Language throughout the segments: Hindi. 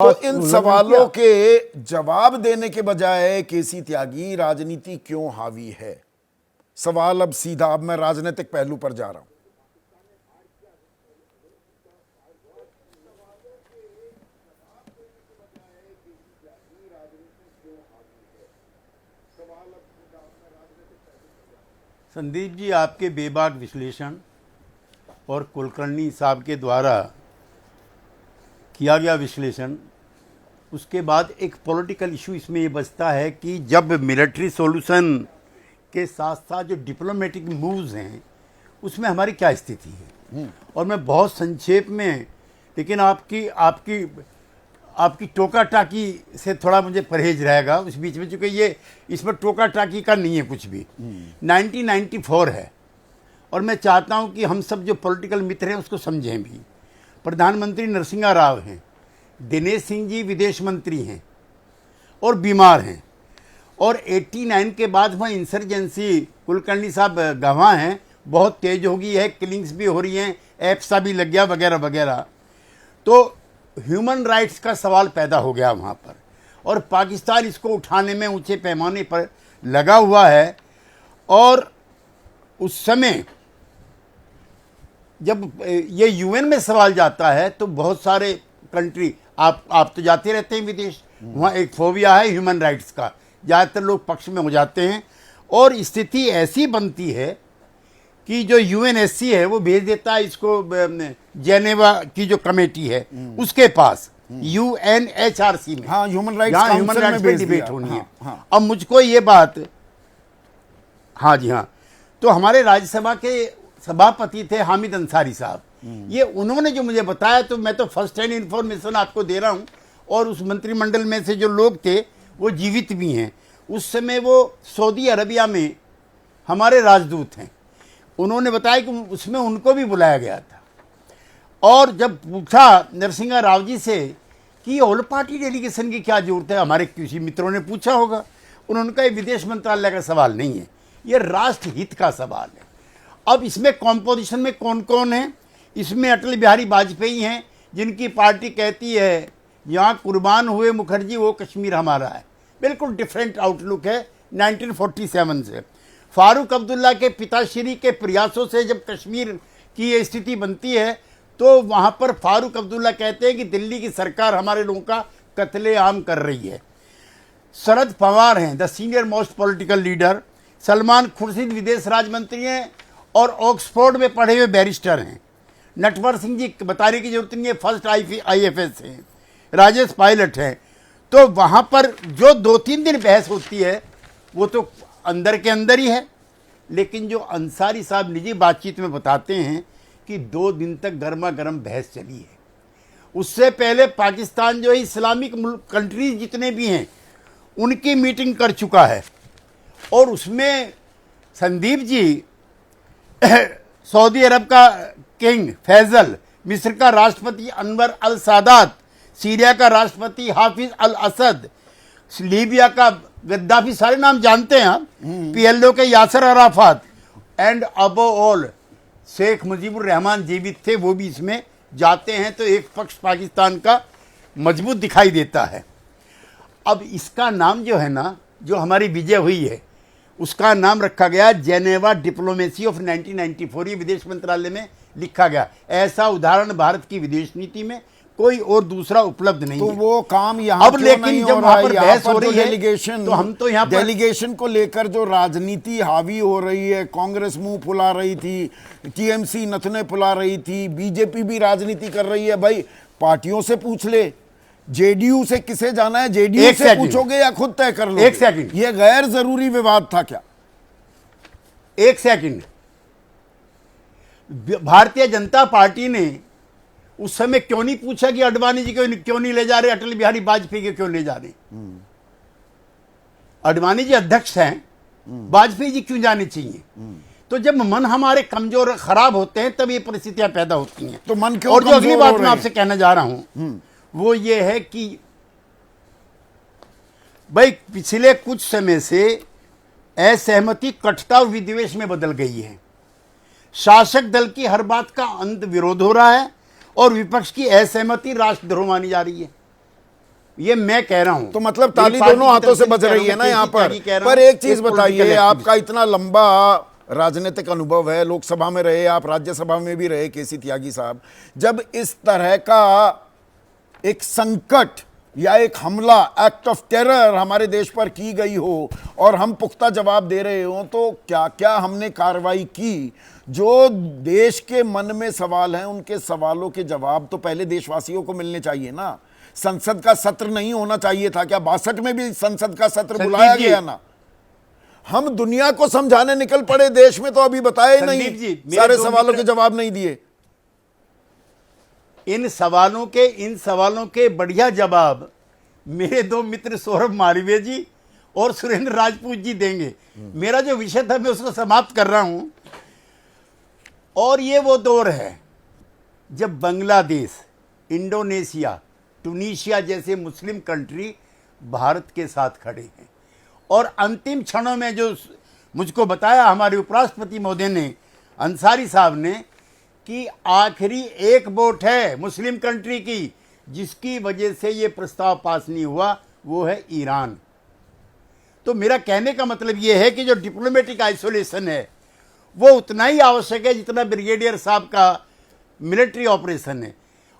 तो इन सवालों के जवाब देने के बजाय केसी त्यागी राजनीति क्यों हावी है? सवाल अब सीधा, अब मैं राजनीतिक पहलू पर जा रहा हूं। संदीप जी, आपके बेबाक विश्लेषण और कुलकर्णी साहब के द्वारा किया गया विश्लेषण, उसके बाद एक पॉलिटिकल इशू इसमें ये बचता है कि जब मिलिट्री सॉल्यूशन के साथ साथ जो डिप्लोमेटिक मूव्स हैं उसमें हमारी क्या स्थिति है। और मैं बहुत संक्षेप में, लेकिन आपकी टोका टाकी से थोड़ा मुझे परहेज रहेगा उस बीच में, चूँकि ये इसमें टोका टाकी का नहीं है कुछ भी। 1994 है और मैं चाहता हूँ कि हम सब जो पॉलिटिकल मित्र हैं उसको समझें भी। प्रधानमंत्री नरसिम्हा राव हैं, दिनेश सिंह जी विदेश मंत्री हैं और बीमार हैं, और 89 के बाद वह इंसर्जेंसी, कुलकर्णी साहब गवाह हैं, बहुत तेज हो गई है, किलिंग्स भी हो रही हैं, एप्सा भी लग गया वगैरह वगैरह। तो ह्यूमन राइट्स का सवाल पैदा हो गया वहाँ पर, और पाकिस्तान इसको उठाने में ऊंचे पैमाने पर लगा हुआ है। और उस समय जब ये यूएन में सवाल जाता है तो बहुत सारे कंट्री, आप तो जाते रहते हैं विदेश, वहाँ एक फोबिया है ह्यूमन राइट्स का, ज़्यादातर लोग पक्ष में हो जाते हैं, और स्थिति ऐसी बनती है कि जो यूएनएससी है वो भेज देता है इसको जेनेवा की जो कमेटी है उसके पास, यूएनएचआरसी में, हाँ, ह्यूमन राइट्स राइट्स पे डिबेट होनी है। हाँ। अब मुझको ये बात, हाँ जी हाँ, तो हमारे राज्यसभा के सभापति थे हामिद अंसारी साहब, ये उन्होंने जो मुझे बताया, तो मैं तो फर्स्ट हैंड इन्फॉर्मेशन आपको दे रहा हूँ, और उस मंत्रिमंडल में से जो लोग थे वो जीवित भी हैं। उस समय वो सऊदी अरबिया में हमारे राजदूत हैं, उन्होंने बताया कि उसमें उनको भी बुलाया गया था। और जब पूछा नरसिम्हा राव जी से कि ऑल पार्टी डेलीगेशन की क्या जरूरत है, हमारे किसी मित्रों ने पूछा होगा, उन्होंने कहा ये विदेश मंत्रालय का सवाल नहीं है, ये राष्ट्र हित का सवाल है। अब इसमें कॉम्पोजिशन में कौन कौन है? इसमें अटल बिहारी वाजपेयी हैं, जिनकी पार्टी कहती है यहाँ कुर्बान हुए मुखर्जी वो कश्मीर हमारा है, बिल्कुल डिफरेंट आउटलुक है 1947 से। फारूक अब्दुल्ला के पिताश्री के प्रयासों से जब कश्मीर की ये स्थिति बनती है तो वहाँ पर फारूक अब्दुल्ला कहते हैं कि दिल्ली की सरकार हमारे लोगों का कत्लेआम कर रही है। शरद पवार हैं the senior most political leader, Salman Khurshid विदेश राज्य मंत्री हैं और ऑक्सफोर्ड में पढ़े हुए बैरिस्टर हैं। नटवर सिंह जी बताने की जरूरत नहीं है, फर्स्ट IFS हैं। राजेश पायलट हैं। तो वहाँ पर जो 2-3 दिन बहस होती है वो तो अंदर के अंदर ही है, लेकिन जो अंसारी साहब निजी बातचीत में बताते हैं कि 2 दिन तक गर्मा गर्म बहस चली है। उससे पहले पाकिस्तान जो है इस्लामिक कंट्रीज जितने भी हैं उनकी मीटिंग कर चुका है, और उसमें संदीप जी सऊदी अरब का किंग फैजल, मिस्र का राष्ट्रपति अनवर अल सादात, सीरिया का राष्ट्रपति हाफिज अल असद, लीबिया का गद्दाफी, सारे नाम जानते हैं आप, PLO के Yasser Arafat, and above all Sheikh Mujibur Rahman जीवित थे, वो भी इसमें जाते हैं। तो एक पक्ष पाकिस्तान का मजबूत दिखाई देता है। अब इसका नाम जो है ना, जो हमारी विजय हुई है उसका नाम रखा गया जेनेवा डिप्लोमेसी ऑफ 1994, ये विदेश मंत्रालय में लिखा गया। ऐसा उदाहरण भारत की विदेश नीति में कोई और दूसरा उपलब्ध नहीं तो है। वो काम यहाँ अब लेकिन जब वहाँ पर बहस हो रही है डेलीगेशन, तो हम तो यहाँ पर डेलीगेशन को लेकर जो राजनीति हावी हो रही है, कांग्रेस मुंह फुला रही थी, TMC नथने फुला रही थी, बीजेपी भी राजनीति कर रही है। भाई पार्टियों से पूछ ले, JDU से किसे जाना है, JDU से पूछोगे या खुद तय कर लो? 1 सेकंड, ये गैर जरूरी विवाद था क्या? 1 सेकंड, भारतीय जनता पार्टी ने उस समय क्यों नहीं पूछा कि अडवाणी जी को क्यों नहीं ले जा रहे, अटल बिहारी वाजपेयी के क्यों ले जा रहे? अडवाणी जी अध्यक्ष हैं, वाजपेयी जी क्यों जाने चाहिए? तो जब मन हमारे कमजोर खराब होते हैं तब ये परिस्थितियां पैदा होती हैं। तो मन क्यों? और जो अगली बात मैं आपसे कहना जा रहा हूं वो ये है कि भाई पिछले कुछ समय से असहमति कटता विद्वेष में बदल गई है। शासक दल की हर बात का अंत विरोध हो रहा है और विपक्ष की असहमति राष्ट्रद्रोह मानी जा रही है। ये मैं कह रहा हूं। तो मतलब मेरी ताली पार्टी दोनों की हाथों तरफ से नहीं बज कह रही रहा है हूं, ना मैं यहाँ किसी की कह रहा पर हूं, एक चीज political बताइए, activist। आपका इतना लंबा राजनीतिक अनुभव है, लोकसभा में रहे आप, राज्यसभा में भी रहे केसी त्यागी साहब, जब इस तरह का एक संकट या एक हमला, एक्ट ऑफ टेरर हमारे देश पर की गई हो और हम पुख्ता जवाब दे रहे हो, तो क्या क्या हमने कार्रवाई की? जो देश के मन में सवाल हैं उनके सवालों के जवाब तो पहले देशवासियों को मिलने चाहिए ना। संसद का सत्र नहीं होना चाहिए था क्या? 62 में भी संसद का सत्र बुलाया गया ना। हम दुनिया को समझाने निकल पड़े, देश में तो अभी बताए नहीं, सारे सवालों के जवाब नहीं दिए। इन सवालों के बढ़िया जवाब मेरे दो मित्र सौरभ मालवीय जी और सुरेंद्र राजपूत जी देंगे। मेरा जो विषय था मैं उसको समाप्त कर रहा हूं। और ये वो दौर है जब बांग्लादेश, इंडोनेशिया, टूनिशिया जैसे मुस्लिम कंट्री भारत के साथ खड़े हैं और अंतिम क्षणों में जो मुझको बताया हमारे उपराष्ट्रपति महोदय ने, अंसारी साहब ने, कि आखिरी एक वोट है मुस्लिम कंट्री की जिसकी वजह से ये प्रस्ताव पास नहीं हुआ, वो है ईरान। तो मेरा कहने का मतलब ये है कि जो डिप्लोमेटिक आइसोलेशन है वो उतना ही आवश्यक है जितना ब्रिगेडियर साहब का मिलिट्री ऑपरेशन है।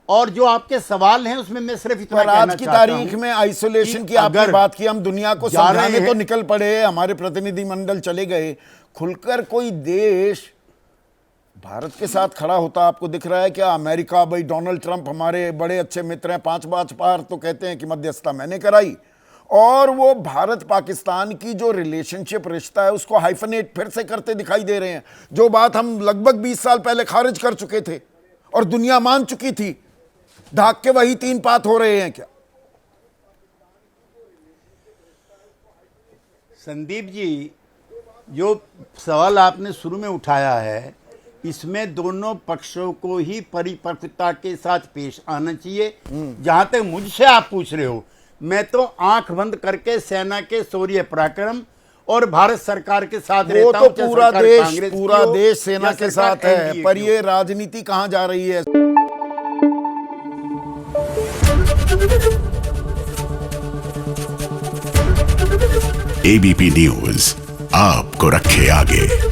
और जो आपके सवाल हैं उसमें मैं सिर्फ इतना कहना आज की चाहता तारीख हूं में आइसोलेशन की आपने अगर बात की, हम दुनिया को जा रहे समझाने तो हैं- निकल पड़े, हमारे प्रतिनिधिमंडल चले गए, खुलकर कोई देश भारत के साथ खड़ा होता आपको दिख रहा है क्या? अमेरिका, भाई डोनाल्ड ट्रंप हमारे बड़े अच्छे मित्र हैं, 5 बार तो कहते हैं कि मध्यस्थता मैंने कराई, और वो भारत पाकिस्तान की जो रिलेशनशिप, रिश्ता है, उसको हाइफनेट फिर से करते दिखाई दे रहे हैं, जो बात हम लगभग 20 साल पहले खारिज कर चुके थे और दुनिया मान चुकी थी। ढाक के वही 3 पात हो रहे हैं क्या? संदीप जी, जो सवाल आपने शुरू में उठाया है, इसमें दोनों पक्षों को ही परिपक्वता के साथ पेश आना चाहिए। जहां तक मुझसे आप पूछ रहे हो, मैं तो आंख बंद करके सेना के शौर्य पराक्रम और भारत सरकार के साथ वो रहता तो हूं, चाहे पूरा सरकार देश, कांग्रेस की पूरा हो देश सेना या के सरकार साथ है, NDA पर की हो। ये राजनीति कहां जा रही है? एबीपी न्यूज आपको रखे आगे।